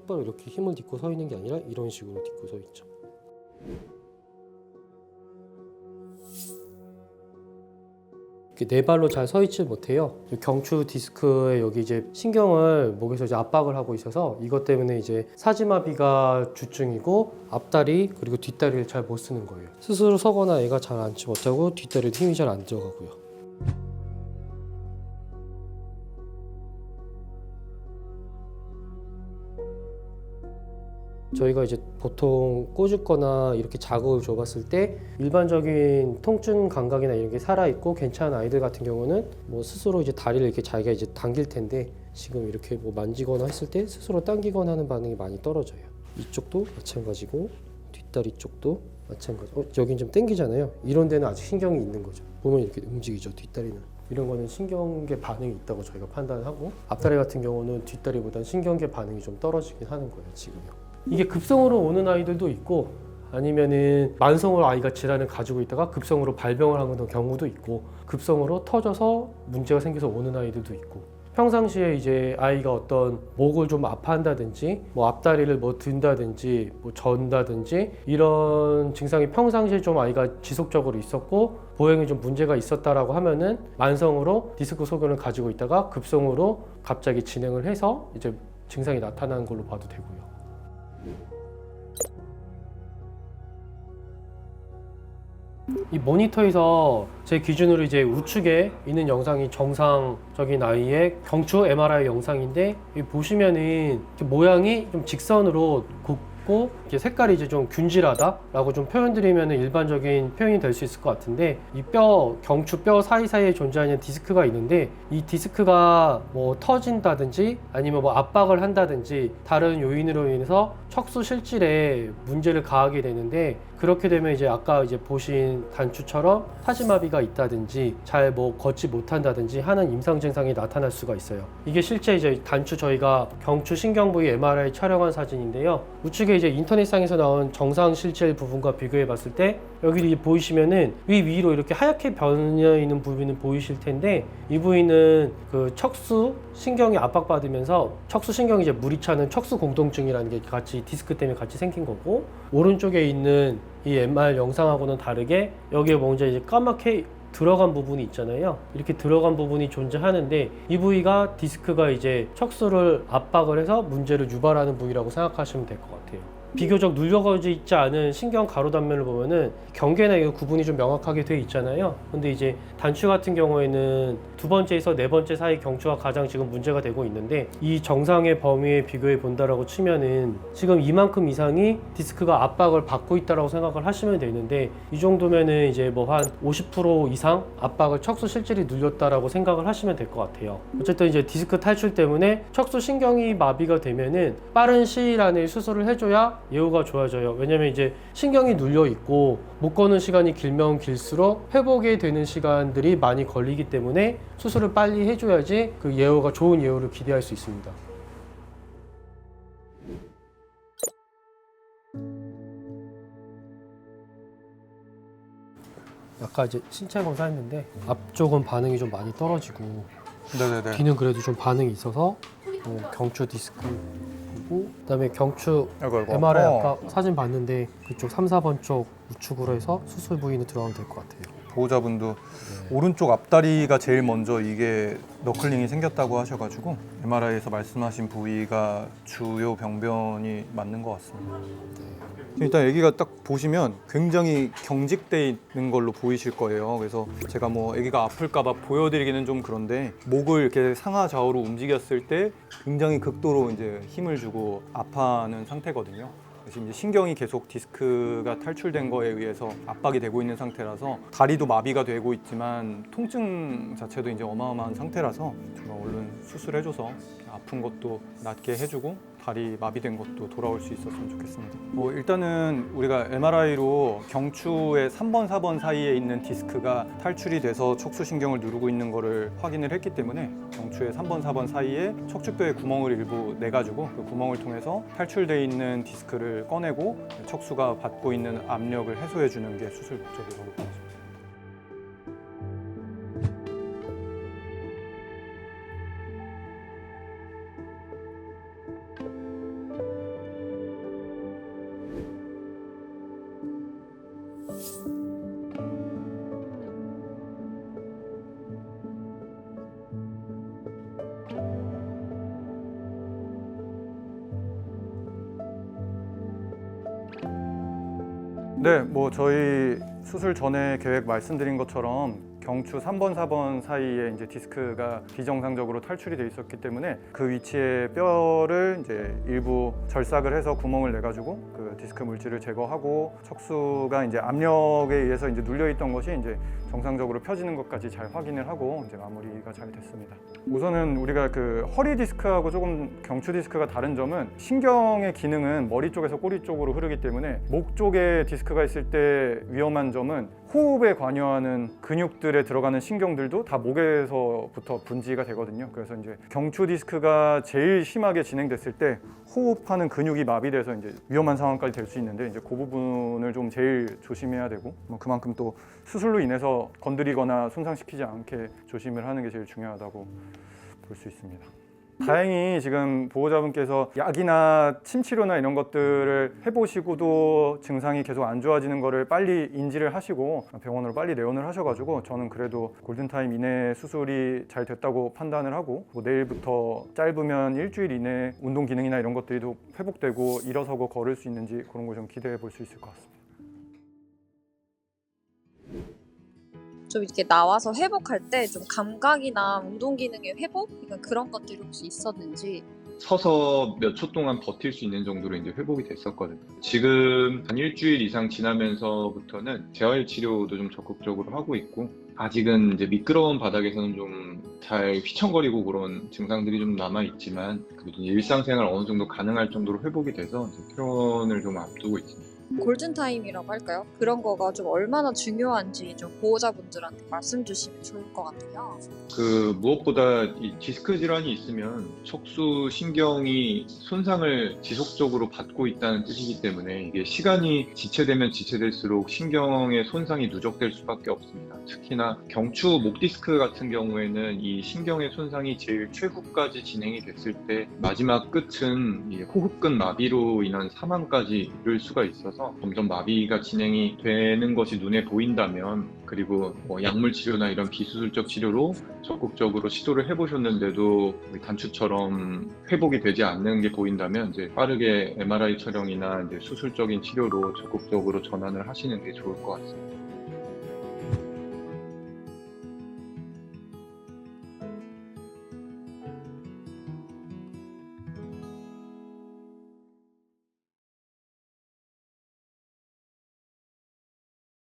똑바로 이렇게 힘을 딛고 서 있는 게 아니라 이런 식으로 딛고 서 있죠. 네 발로 잘 서 있지 못해요. 경추 디스크에 여기 이제 신경을 목에서 이제 압박을 하고 있어서 이것 때문에 이제 사지마비가 주증이고 앞다리 그리고 뒷다리를 잘 못 쓰는 거예요. 스스로 서거나 애가 잘 앉지 못하고 뒷다리에 힘이 잘 안 들어가고요. 저희가 이제 보통 꽂거나 이렇게 자극을 줘봤을 때 일반적인 통증 감각이나 이런 게 살아있고 괜찮은 아이들 같은 경우는 뭐 스스로 이제 다리를 이렇게 자기가 이제 당길 텐데 지금 이렇게 뭐 만지거나 했을 때 스스로 당기거나 하는 반응이 많이 떨어져요. 이쪽도 마찬가지고 뒷다리 쪽도 마찬가지. 여긴 좀 당기잖아요. 이런 데는 아직 신경이 있는 거죠. 보면 이렇게 움직이죠. 뒷다리는. 이런 거는 신경계 반응이 있다고 저희가 판단하고 앞다리 같은 경우는 뒷다리보다는 신경계 반응이 좀 떨어지긴 하는 거예요. 지금요. 이게 급성으로 오는 아이들도 있고 아니면은 만성으로 아이가 질환을 가지고 있다가 급성으로 발병을 하는 경우도 있고 급성으로 터져서 문제가 생겨서 오는 아이들도 있고 평상시에 이제 아이가 어떤 목을 좀 아파한다든지 뭐 앞다리를 뭐 든다든지 뭐 전다든지 이런 증상이 평상시에 좀 아이가 지속적으로 있었고 보행에 좀 문제가 있었다라고 하면은 만성으로 디스크 소견을 가지고 있다가 급성으로 갑자기 진행을 해서 이제 증상이 나타나는 걸로 봐도 되고요. 이 모니터에서 제 기준으로 이제 우측에 있는 영상이 정상적인 아이의 경추 MRI 영상인데 보시면은 모양이 좀 직선으로 곱고 이렇게 색깔이 이제 좀 균질하다라고 좀 표현드리면 일반적인 표현이 될 수 있을 것 같은데 이 경추 뼈 사이사이에 존재하는 디스크가 있는데 이 디스크가 뭐 터진다든지 아니면 뭐 압박을 한다든지 다른 요인으로 인해서 척수 실질에 문제를 가하게 되는데 그렇게 되면 이제 아까 이제 보신 단추처럼 사지마비가 있다든지 잘 뭐 걷지 못한다든지 하는 임상 증상이 나타날 수가 있어요. 이게 실제 이제 단추 저희가 경추 신경 부위 MRI 촬영한 사진인데요. 우측에 이제 인터넷상에서 나온 정상 실질 부분과 비교해 봤을 때 여기 보이시면은 위로 이렇게 하얗게 변해 있는 부위는 보이실 텐데 이 부위는 그 척수 신경이 압박받으면서 척수 신경이 이제 물이 차는 척수 공통증이라는 게 같이 디스크 때문에 같이 생긴 거고 오른쪽에 있는 이 MR 영상하고는 다르게 여기에 먼저 이제 까맣게 들어간 부분이 있잖아요. 이렇게 들어간 부분이 존재하는데 이 부위가 디스크가 이제 척수를 압박을 해서 문제를 유발하는 부위라고 생각하시면 될 것 같아요. 비교적 눌려져 있지 않은 신경 가로 단면을 보면은 경계나 이 구분이 좀 명확하게 돼 있잖아요. 근데 이제 단추 같은 경우에는 두 번째에서 네 번째 사이 경추가 가장 지금 문제가 되고 있는데 이 정상의 범위에 비교해 본다라고 치면은 지금 이만큼 이상이 디스크가 압박을 받고 있다라고 생각을 하시면 되는데 이 정도면은 이제 뭐 한 50% 이상 압박을 척수 실질이 눌렸다라고 생각을 하시면 될 것 같아요. 어쨌든 이제 디스크 탈출 때문에 척수 신경이 마비가 되면은 빠른 시일 안에 수술을 해줘야 예후가 좋아져요. 왜냐면 이제 신경이 눌려 있고 못 거는 시간이 길면 길수록 회복이 되는 시간들이 많이 걸리기 때문에 수술을 빨리 해줘야지 그 예후가 좋은 예후를 기대할 수 있습니다. 아까 이제 신체 검사했는데 앞쪽은 반응이 좀 많이 떨어지고 네네네. 뒤는 그래도 좀 반응이 있어서 경추 디스크 보고 그다음에 경추 아이고. MRI 아까 사진 봤는데 그쪽 3, 4번 쪽 우측으로 해서 수술 부위는 들어가면 될 것 같아요. 보호자분도 오른쪽 앞다리가 제일 먼저 이게 너클링이 생겼다고 하셔가지고 MRI에서 말씀하신 부위가 주요 병변이 맞는 것 같습니다. 일단 아기가 딱 보시면 굉장히 경직돼 있는 걸로 보이실 거예요. 그래서 제가 뭐 아기가 아플까봐 보여드리기는 좀 그런데 목을 이렇게 상하 좌우로 움직였을 때 굉장히 극도로 이제 힘을 주고 아파하는 상태거든요. 지금 이제 신경이 계속 디스크가 탈출된 거에 의해서 압박이 되고 있는 상태라서 다리도 마비가 되고 있지만 통증 자체도 이제 어마어마한 상태라서 정말 얼른 수술해줘서 아픈 것도 낫게 해주고 다리 마비된 것도 돌아올 수 있었으면 좋겠습니다. 일단은 우리가 MRI로 경추의 3번, 4번 사이에 있는 디스크가 탈출이 돼서 척수신경을 누르고 있는 거를 확인을 했기 때문에 경추의 3번, 4번 사이에 척추뼈에 구멍을 일부 내가지고 그 구멍을 통해서 탈출돼 있는 디스크를 꺼내고 척수가 받고 있는 압력을 해소해 주는 게 수술 목적이라고 보입니다. 네, 뭐 저희 수술 전에 계획 말씀드린 것처럼 경추 3번, 4번 사이에 이제 디스크가 비정상적으로 탈출이 돼 있었기 때문에 그 위치에 뼈를 이제 일부 절삭을 해서 구멍을 내 가지고 그 디스크 물질을 제거하고 척수가 이제 압력에 의해서 이제 눌려 있던 것이 이제 정상적으로 펴지는 것까지 잘 확인을 하고 이제 마무리가 잘 됐습니다. 우선은 우리가 그 허리 디스크하고 조금 경추 디스크가 다른 점은 신경의 기능은 머리 쪽에서 꼬리 쪽으로 흐르기 때문에 목 쪽에 디스크가 있을 때 위험한 점은 호흡에 관여하는 근육들에 들어가는 신경들도 다 목에서부터 분지가 되거든요. 그래서 이제 경추 디스크가 제일 심하게 진행됐을 때 호흡하는 근육이 마비돼서 이제 위험한 상황까지 될 수 있는데 이제 그 부분을 좀 제일 조심해야 되고 뭐 그만큼 또 수술로 인해서 건드리거나 손상시키지 않게 조심을 하는 게 제일 중요하다고 볼 수 있습니다. 다행히 지금 보호자분께서 약이나 침 치료나 이런 것들을 해보시고도 증상이 계속 안 좋아지는 거를 빨리 인지를 하시고 병원으로 빨리 내원을 하셔가지고 저는 그래도 골든타임 이내 수술이 잘 됐다고 판단을 하고 뭐 내일부터 짧으면 일주일 이내 운동 기능이나 이런 것들이 또 회복되고 일어서고 걸을 수 있는지 그런 거 좀 기대해 볼 수 있을 것 같습니다. 좀 이렇게 나와서 회복할 때 좀 감각이나 운동 기능의 회복? 약간 그런 것들이 혹시 있었는지. 서서 몇 초 동안 버틸 수 있는 정도로 이제 회복이 됐었거든요. 지금 한 일주일 이상 지나면서부터는 재활 치료도 좀 적극적으로 하고 있고, 아직은 이제 미끄러운 바닥에서는 좀 잘 휘청거리고 그런 증상들이 좀 남아 있지만, 그래도 일상생활 어느 정도 가능할 정도로 회복이 돼서 이제 퇴원을 좀 앞두고 있습니다. 골든타임이라고 할까요? 그런 거가 좀 얼마나 중요한지 좀 보호자분들한테 말씀 주시면 좋을 것 같아요. 무엇보다 이 디스크 질환이 있으면 척수 신경이 손상을 지속적으로 받고 있다는 뜻이기 때문에 이게 시간이 지체되면 지체될수록 신경의 손상이 누적될 수밖에 없습니다. 특히나 경추 목 디스크 같은 경우에는 이 신경의 손상이 제일 최후까지 진행이 됐을 때 마지막 끝은 이 호흡근 마비로 인한 사망까지 이를 수가 있어서 점점 마비가 진행이 되는 것이 눈에 보인다면, 그리고 뭐 약물 치료나 이런 비수술적 치료로 적극적으로 시도를 해보셨는데도 단추처럼 회복이 되지 않는 게 보인다면 이제 빠르게 MRI 촬영이나 이제 수술적인 치료로 적극적으로 전환을 하시는 게 좋을 것 같습니다.